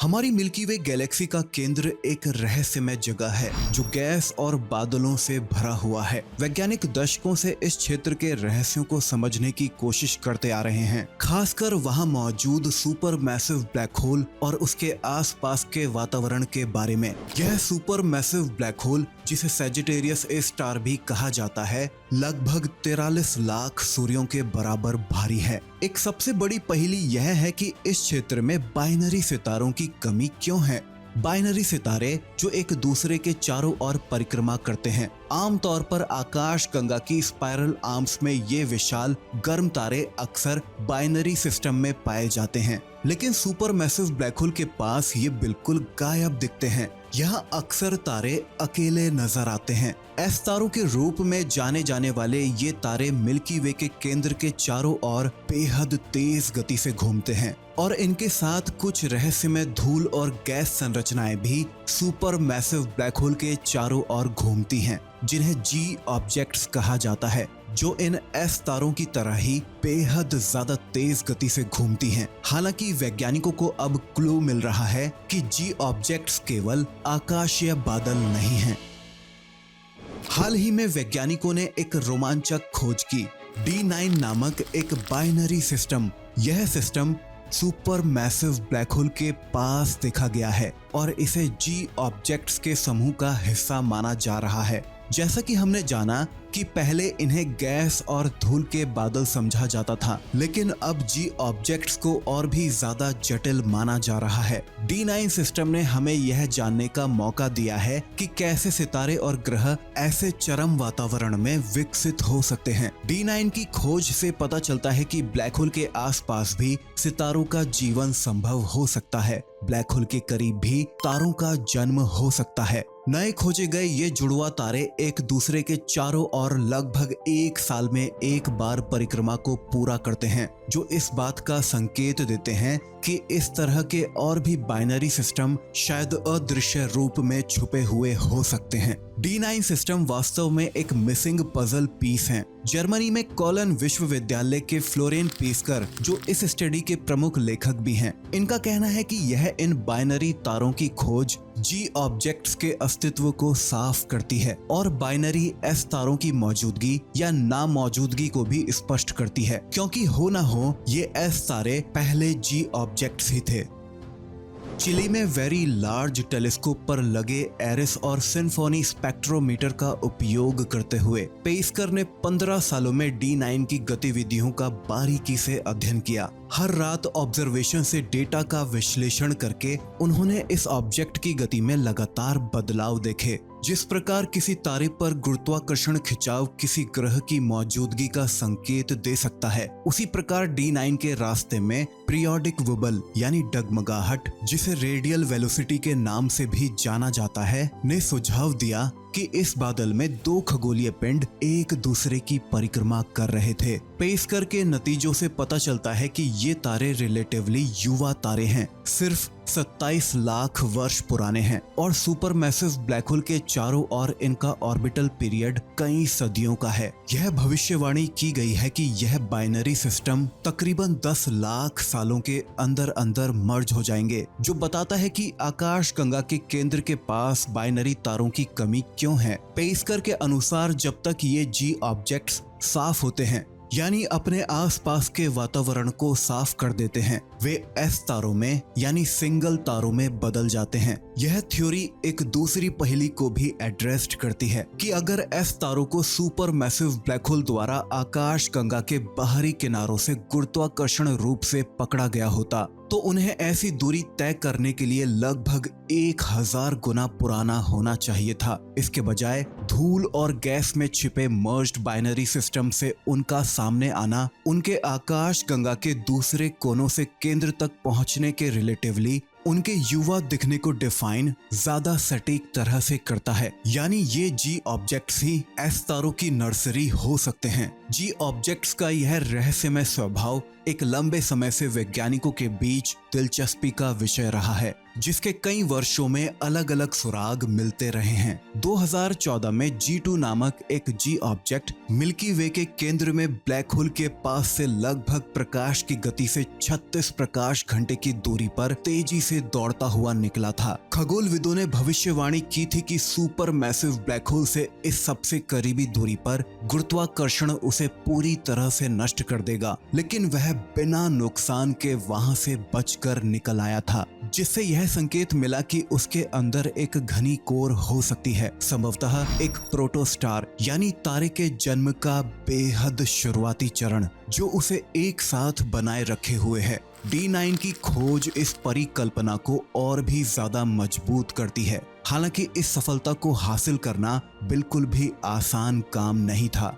हमारी मिल्की वे गैलेक्सी का केंद्र एक रहस्यमय जगह है जो गैस और बादलों से भरा हुआ है। वैज्ञानिक दशकों से इस क्षेत्र के रहस्यों को समझने की कोशिश करते आ रहे हैं, खासकर वहां मौजूद सुपर मैसिव ब्लैक होल और उसके आसपास के वातावरण के बारे में। यह सुपर मैसिव ब्लैक होल, जिसे सैजिटेरियस ए स्टार भी कहा जाता है, लगभग 43 लाख सूर्यों के बराबर भारी है। एक सबसे बड़ी पहेली यह है कि इस क्षेत्र में बाइनरी सितारों की कमी क्यों है। बाइनरी सितारे जो एक दूसरे के चारों ओर परिक्रमा करते हैं। आमतौर पर आकाश गंगा की स्पाइरल आर्म्स में ये विशाल गर्म तारे अक्सर बाइनरी सिस्टम में पाए जाते हैं, लेकिन सुपर मैसिव ब्लैक होल के पास ये बिल्कुल गायब दिखते हैं। यहाँ अक्सर तारे अकेले नजर आते हैं। एस तारों के रूप में जाने जाने वाले ये तारे मिल्की वे के केंद्र के चारों ओर बेहद तेज गति से घूमते हैं और इनके साथ कुछ रहस्यमय धूल और गैस संरचनाएं भी सुपर मैसिव ब्लैक होल के चारों ओर घूमती हैं, जिन्हें जी ऑब्जेक्ट्स कहा जाता है, जो इन एस तारों की तरह ही बेहद ज्यादा तेज गति से घूमती हैं। हालांकि वैज्ञानिकों को अब क्लू मिल रहा है कि जी ऑब्जेक्ट्स केवल आकाशीय बादल नहीं हैं। हाल ही में वैज्ञानिकों ने एक रोमांचक खोज की, D9 नामक एक बाइनरी सिस्टम। यह system super massive black hole के पास देखा गया है और इसे जी ऑब्जेक्ट्स के समूह का हिस्सा माना जा रहा है। जैसा कि हमने जाना कि पहले इन्हें गैस और धूल के बादल समझा जाता था, लेकिन अब जी ऑब्जेक्ट्स को और भी ज्यादा जटिल माना जा रहा है। D9 सिस्टम ने हमें यह जानने का मौका दिया है कि कैसे सितारे और ग्रह ऐसे चरम वातावरण में विकसित हो सकते हैं। D9 की खोज से पता चलता है कि ब्लैक होल के आसपास भी सितारों का जीवन संभव हो सकता है। ब्लैक होल के करीब भी तारों का जन्म हो सकता है। नए खोजे गए ये जुड़वा तारे एक दूसरे के चारों ओर लगभग 1 साल में एक बार परिक्रमा को पूरा करते हैं, जो इस बात का संकेत देते हैं कि इस तरह के और भी बाइनरी सिस्टम शायद अदृश्य रूप में छुपे हुए हो सकते हैं। D9 सिस्टम वास्तव में एक मिसिंग पजल पीस है। जर्मनी में कोलन विश्वविद्यालय के फ्लोरेन पेस्कर, जो इस स्टडी के प्रमुख लेखक भी हैं, इनका कहना है कि यह इन बाइनरी तारों की खोज जी ऑब्जेक्ट्स के अस्तित्व को साफ करती है और बाइनरी एस तारों की मौजूदगी या ना मौजूदगी को भी स्पष्ट करती है, क्योंकि हो ना हो ये एस तारे पहले जी ऑब्जेक्ट्स ही थे। चिली में वेरी लार्ज टेलीस्कोप पर लगे एरिस और सिम्फोनी स्पेक्ट्रोमीटर का उपयोग करते हुए पेस्कर ने 15 सालों में D9 की गतिविधियों का बारीकी से अध्ययन किया। हर रात ऑब्जर्वेशन से डेटा का विश्लेषण करके उन्होंने इस ऑब्जेक्ट की गति में लगातार बदलाव देखे। जिस प्रकार किसी तारे पर गुरुत्वाकर्षण खिंचाव किसी ग्रह की मौजूदगी का संकेत दे सकता है, उसी प्रकार D9 के रास्ते में पीरियोडिक वुबल यानी डगमगाहट, जिसे रेडियल वेलोसिटी के नाम से भी जाना जाता है, ने सुझाव दिया कि इस बादल में 2 खगोलीय पिंड एक दूसरे की परिक्रमा कर रहे थे। पेस्कर के नतीजों से पता चलता है कि ये तारे रिलेटिवली युवा तारे हैं, सिर्फ 27 लाख वर्ष पुराने हैं और सुपर मैसिव ब्लैक होल के चारों ओर इनका ऑर्बिटल पीरियड कई सदियों का है। यह भविष्यवाणी की गई है कि यह बाइनरी सिस्टम तकरीबन 10 लाख सालों के अंदर अंदर मर्ज हो जाएंगे, जो बताता है कि आकाश गंगा के केंद्र के पास बाइनरी तारों की कमी क्यों है। पेस्कर के अनुसार जब तक ये जी ऑब्जेक्ट्स साफ होते हैं, यानी अपने आसपास के वातावरण को साफ कर देते हैं, वे एस तारों में यानी सिंगल तारों में बदल जाते हैं। यह थ्योरी एक दूसरी पहेली को भी एड्रेस्ड करती है कि अगर एस तारों को सुपर मैसिव ब्लैक होल द्वारा आकाश गंगा के बाहरी किनारों से गुरुत्वाकर्षण रूप से पकड़ा गया होता, तो उन्हें ऐसी दूरी तय करने के लिए लगभग 1000 गुना पुराना होना चाहिए था। इसके बजाय धूल और गैस में छिपे मर्ज्ड बाइनरी सिस्टम से उनका सामने आना उनके आकाश गंगा के दूसरे कोनों से केंद्र तक पहुंचने के रिलेटिवली उनके युवा दिखने को डिफाइन ज्यादा सटीक तरह से करता है। यानी ये जी ऑब्जेक्ट्स ही एस तारों की नर्सरी हो सकते हैं। जी ऑब्जेक्ट्स का यह रहस्यमय स्वभाव एक लंबे समय से वैज्ञानिकों के बीच दिलचस्पी का विषय रहा है। जिसके कई वर्षों में अलग अलग सुराग मिलते रहे हैं। 2014 में G2 नामक एक G ऑब्जेक्ट मिल्की वे के केंद्र में ब्लैक होल के पास से लगभग प्रकाश की गति से 36 प्रकाश घंटे की दूरी पर तेजी से दौड़ता हुआ निकला था। खगोलविदों ने भविष्यवाणी की थी कि सुपर मैसिव ब्लैक होल से इस सबसे करीबी दूरी पर गुरुत्वाकर्षण उसे पूरी तरह से नष्ट कर देगा, लेकिन वह बिना नुकसान के वहां से बचकर निकल आया था, जिससे यह संकेत मिला कि उसके अंदर एक घनी कोर हो सकती है, संभवतः एक प्रोटोस्टार यानी तारे के जन्म का बेहद शुरुआती चरण जो उसे एक साथ बनाए रखे हुए है। D9 की खोज इस परिकल्पना को और भी ज्यादा मजबूत करती है। हालांकि इस सफलता को हासिल करना बिल्कुल भी आसान काम नहीं था।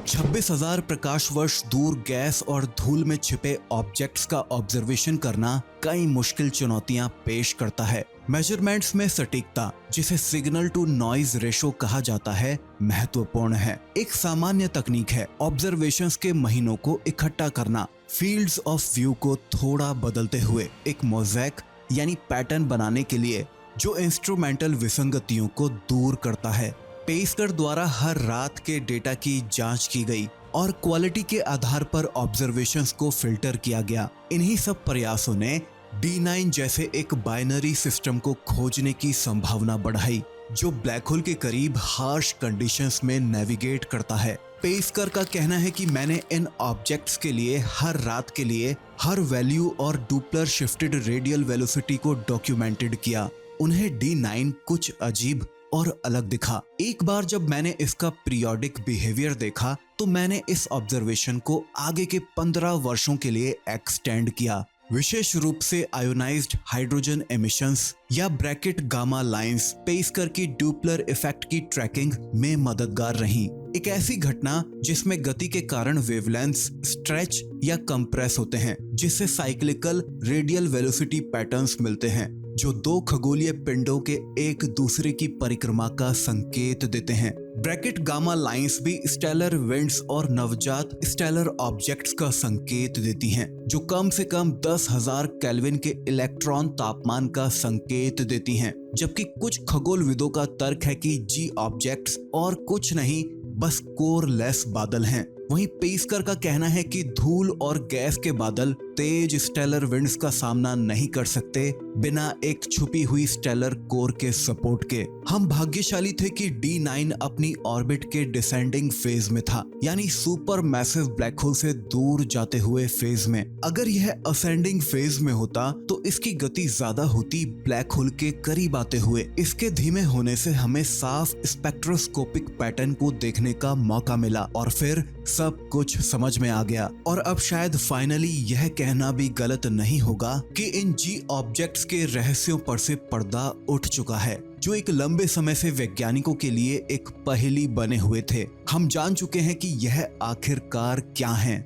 26,000 प्रकाश वर्ष दूर गैस और धूल में छिपे ऑब्जेक्ट्स का ऑब्जर्वेशन करना कई मुश्किल चुनौतियां पेश करता है। मेजरमेंट्स में सटीकता, जिसे सिग्नल टू नॉइज रेशो कहा जाता है, महत्वपूर्ण है। एक सामान्य तकनीक है ऑब्जर्वेशंस के महीनों को इकट्ठा करना, फील्ड्स ऑफ व्यू को थोड़ा बदलते हुए एक मोज़ेक यानी पैटर्न बनाने के लिए जो इंस्ट्रूमेंटल विसंगतियों को दूर करता है। पेस्कर द्वारा हर रात के डेटा की जांच की गई और क्वालिटी के आधार पर ऑब्जर्वेशंस को फिल्टर किया गया। इन्हीं सब प्रयासों ने D9 जैसे एक बाइनरी सिस्टम को खोजने की संभावना बढ़ाई जो ब्लैक होल के करीब हार्श कंडीशंस में नेविगेट करता है। पेस्कर का कहना है कि मैंने इन ऑब्जेक्ट्स के लिए हर रात के लिए हर वैल्यू और डुप्लर शिफ्टेड रेडियल वेलोसिटी को डॉक्यूमेंटेड किया। उन्हें D9 कुछ अजीब और अलग दिखा। एक बार जब मैंने इसका पीरियोडिक बिहेवियर देखा तो मैंने इस ऑब्जर्वेशन को आगे के 15 वर्षों के लिए एक्सटेंड किया। विशेष रूप से आयोनाइज्ड हाइड्रोजन एमिशंस या ब्रैकेट गामा लाइंस पेस्कर की डुप्लर इफेक्ट की ट्रैकिंग में मददगार रहीं। एक ऐसी घटना जिसमें गति के कारण वेवलेंथ्स स्ट्रेच या कंप्रेस होते हैं, जिससे साइक्लिकल रेडियल वेलोसिटी पैटर्न्स मिलते हैं जो दो खगोलीय पिंडों के एक दूसरे की परिक्रमा का संकेत देते हैं। ब्रैकेट गामा लाइंस भी स्टेलर विंड्स और नवजात स्टेलर ऑब्जेक्ट्स का संकेत देती हैं, जो कम से कम 10,000 केल्विन के इलेक्ट्रॉन तापमान का संकेत देती हैं। जबकि कुछ खगोलविदों का तर्क है कि G ऑब्जेक्ट्स और कुछ नहीं बस कोरलेस बादल हैं। वहीं पेस्कर का कहना है कि धूल और गैस के बादल तेज स्टेलर विंड्स का सामना नहीं कर सकते बिना एक छुपी हुई स्टेलर कोर के सपोर्ट के। हम भाग्यशाली थे कि D9 अपनी ऑर्बिट के डिसेंडिंग फेज में था, यानी सुपर मैसिव ब्लैक होल से दूर जाते हुए फेज में। अगर यह असेंडिंग फेज में होता तो इसकी गति ज्यादा होती ब्लैक होल के करीब आते हुए। इसके धीमे होने से हमें साफ स्पेक्ट्रोस्कोपिक पैटर्न को देखने का मौका मिला और फिर सब कुछ समझ में आ गया। और अब शायद फाइनली यह कहना भी गलत नहीं होगा कि इन G ऑब्जेक्ट्स के रहस्यों पर से पर्दा उठ चुका है, जो एक लंबे समय से वैज्ञानिकों के लिए एक पहेली बने हुए थे। हम जान चुके हैं कि यह आखिरकार क्या हैं।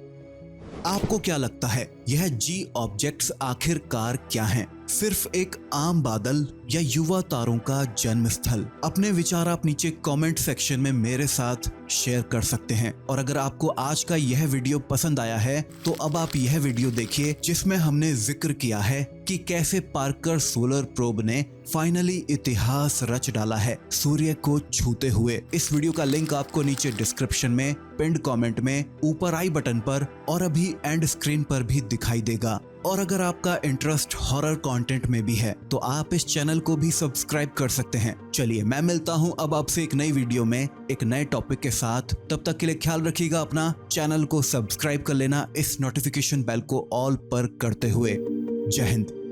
आपको क्या लगता है, यह G ऑब्जेक्ट्स आखिरकार क्या हैं? सिर्फ एक आम बादल या युवा तारों का जन्म स्थल? अपने विचार आप नीचे कमेंट सेक्शन में मेरे साथ शेयर कर सकते हैं। और अगर आपको आज का यह वीडियो पसंद आया है तो अब आप यह वीडियो देखिए जिसमें हमने जिक्र किया है कि कैसे पार्कर सोलर प्रोब ने फाइनली इतिहास रच डाला है सूर्य को छूते हुए। इस वीडियो का लिंक आपको नीचे डिस्क्रिप्शन में, पिंड कमेंट में, ऊपर आई बटन पर और अभी एंड स्क्रीन पर भी दिखाई देगा। और अगर आपका इंटरेस्ट हॉरर कंटेंट में भी है तो आप इस चैनल को भी सब्सक्राइब कर सकते हैं। चलिए मैं मिलता हूं अब आपसे एक नई वीडियो में एक नए टॉपिक के साथ। तब तक के लिए ख्याल रखिएगा अपना, चैनल को सब्सक्राइब कर लेना, इस नोटिफिकेशन बेल को ऑल पर करते हुए। जय हिंद।